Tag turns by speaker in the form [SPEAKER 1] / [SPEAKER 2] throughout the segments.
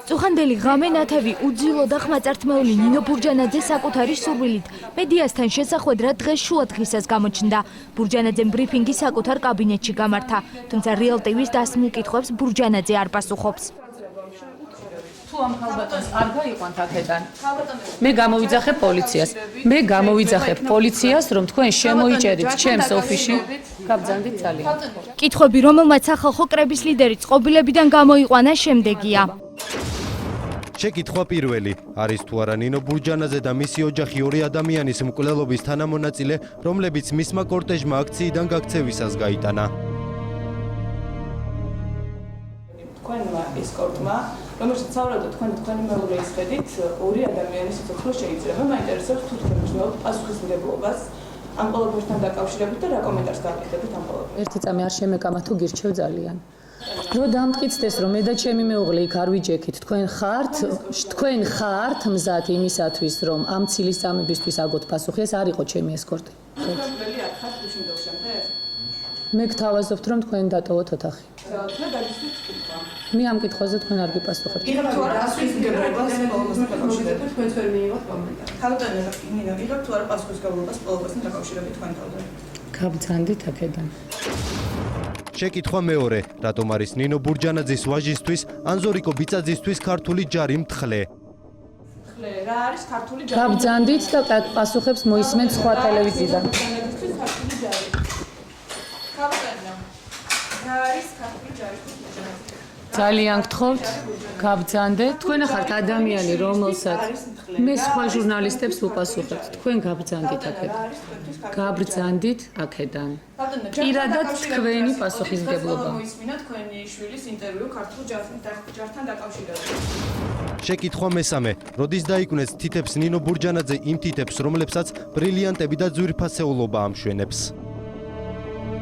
[SPEAKER 1] წუხანდელი ღამე ნათევი უძილო და ხმაწართმეული ნინო ბურჯანაძე საკუთარი სურვილით მედიასთან შესახვედრად დღეს შუადღისას გამოჩნდა. ბურჯანაძემ ბრიფინგი საკუთარ კაბინეტში გამართა, თუმცა Real TV-ს დასმულ კითხვებს ბურჯანაძე არ პასუხობს.
[SPEAKER 2] თუ ამ ხალბატონს არ გაიყვანთ აქედან, მე გამოვიძახებ პოლიციას, რომ თქვენ შემოიჭერით ჩემს ოფისში, გაბრძანდით ძალიან.
[SPEAKER 1] კითხვები, რომელმაც სახალხო კრების ლიდერი წყობილებიდან გამოიყვანა, შემდეგია.
[SPEAKER 3] შეკითხვა პირველი, არის თუ არა ნინო ბურჯანაძე და მისი ოჯახი ორი ადამიანის მკვლელობის თანამონაწილე, რომლებიც მისმა კორტეჟმა აქციიდან გაქცევისას გაიტანა.
[SPEAKER 4] თქვენმა ესკორტმა, რომელშიც სავარაუდოდ თქვენი მეუღლის ხედით ორი ადამიანის სიცოცხლე შეიძლება. მაინტერესებს თუ თქვენ ვსვათ პასუხისმგებლობას ამ ყველაფერთან დაკავშირებით და რა კომენტარს გააკეთებთ ამ ყველაფერს.
[SPEAKER 2] ერთი წამი არ შემეკამა თუ გირჩევ ძალიან. რო დამტკიცდეს რომ მე და ჩემი მეუღლე იქ არ ვიჯექით, თქვენ ხართ მზად იმისათვის რომ ამ ცილის წამებისთვის აგოთ პასუხი, ეს არ იყო ჩემი ესკორტი.
[SPEAKER 4] პრობლემები არ ხართ უშინდელ შემდეგ?
[SPEAKER 2] მე გთავაზობთ რომ თქვენ დატოვოთ ოთახი.
[SPEAKER 4] მე დაგისვით კითხვა.
[SPEAKER 2] მე ამ კითხვაზე თქვენ არ გიპასუხებთ.
[SPEAKER 4] იღებ თუ არა პასუხისმგებლობას პოლიციასთან დაკავშირებით, თქვენ ვერ მიიღოთ კომენტარი. ხალხთან ნინო, იღებ თუ არა პასუხისმგებლობას პოლიციასთან დაკავშირებით თქვენ თავზე?
[SPEAKER 2] გაბრძანდით აქედან.
[SPEAKER 3] შეკითხვა მეორე, რატომ არის ნინო ბურჯანაძის ვაჟისთვის, ანზორიკო ბიწაძისთვის ქართული ჯარი მთხრე?
[SPEAKER 4] რა არის ქართული ჯარი?
[SPEAKER 2] გაბრძანდით და პასუხებს მოისმენთ სხვა ტელევიზიიდან. ძალიან გთხოვთ, გაბრძანდეთ. თქვენ ხართ ადამიანი, რომელსაც მე სხვა ჟურნალისტებს ვუპასუხებთ. თქვენ გაბრძანდით აქედან. გაბრძანდით აქედან. პირადად თქვენი პასუხისმგებლობა.
[SPEAKER 4] მოისმინა თქვენი შვილის ინტერვიუ ქართულ ჯართან დაკავშირებით.
[SPEAKER 3] შეკითხვა მესამე, როდის დაიკვნეს თითებს ნინო ბურჯანაძე იმ თითებს, რომლებსაც ბრილიანტები და ძვირფასეულობა ამშვენებს?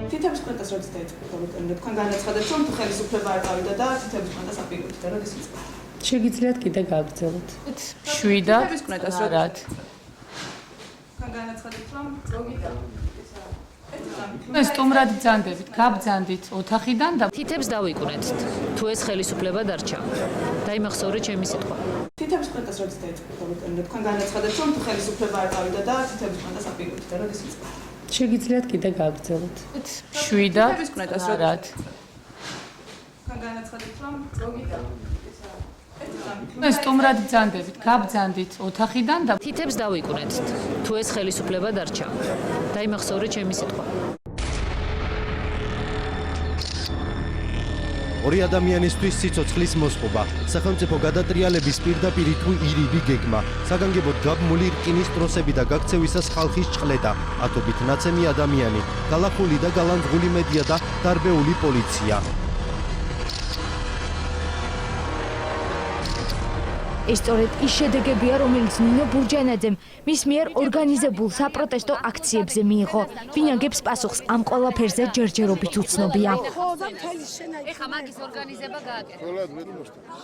[SPEAKER 4] თითების კვეთას როდის დაიწყებოდა? თქვენ განაცხადეთ, რომ ხელისუფლება არ წავიდა და თითების კვეთას აპირებთ და როდის იწყება?
[SPEAKER 2] შეგიძლიათ კიდე გავგრძელოთ. 7-დან
[SPEAKER 4] თითების კვეთას როდის? თქვენ განაცხადეთ, რომ წოგიდა.
[SPEAKER 2] სტუმრად ბრძანდებით, გაბრძანდით ოთახიდან და
[SPEAKER 5] თითებს დავიკვნეთ. თუ ეს ხელისუფლება დარჩა. დაიმახსოვრე ჩემი სიტყვა.
[SPEAKER 4] თითების კვეთას როდის დაიწყებოდა? თქვენ განაცხადეთ, რომ ხელისუფლება არ წავიდა და თითების კვეთას აპირებთ და როდის იწყება?
[SPEAKER 2] შეგიძლიათ კიდე გავგრძელოთ. 7-დან
[SPEAKER 4] თითების კვეთას როდის? თქვენ განაცხადეთ, რომ წოგიდა.
[SPEAKER 2] სტუმრად ბრძანდებით, გაბრძანდით ოთახიდან და
[SPEAKER 5] თითებს დავიკვნეთ. თუ ეს ხელისუფლება დარჩა. დაიმახსოვრე ჩემი სიტყვა.
[SPEAKER 3] ორი ადამიანისთვის სიცოცხლის მოსყობა, სახელმწიფო გადატრიალების პირდაპირ თუ ირიბი გეგმა, საგანგებოდ გაბმული რკინის ტროსები და გაქცევისას ხალხის ჭყლეტა, ათობით ნაცემი ადამიანი, გალახული და გალანძღული მედია და დარბეული პოლიცია.
[SPEAKER 1] ეს სწორედ ის შედეგებია, რომელიც ნინო ბურჯანაძემ მის მიერ ორგანიზებულ საპროტესტო აქციებზე მიიღო. ვინ აგებს პასუხს ამ ყველაფერზე ჯერჯერობით უცნობია.
[SPEAKER 5] ეხა მაგის ორგანიზება გააკეთა.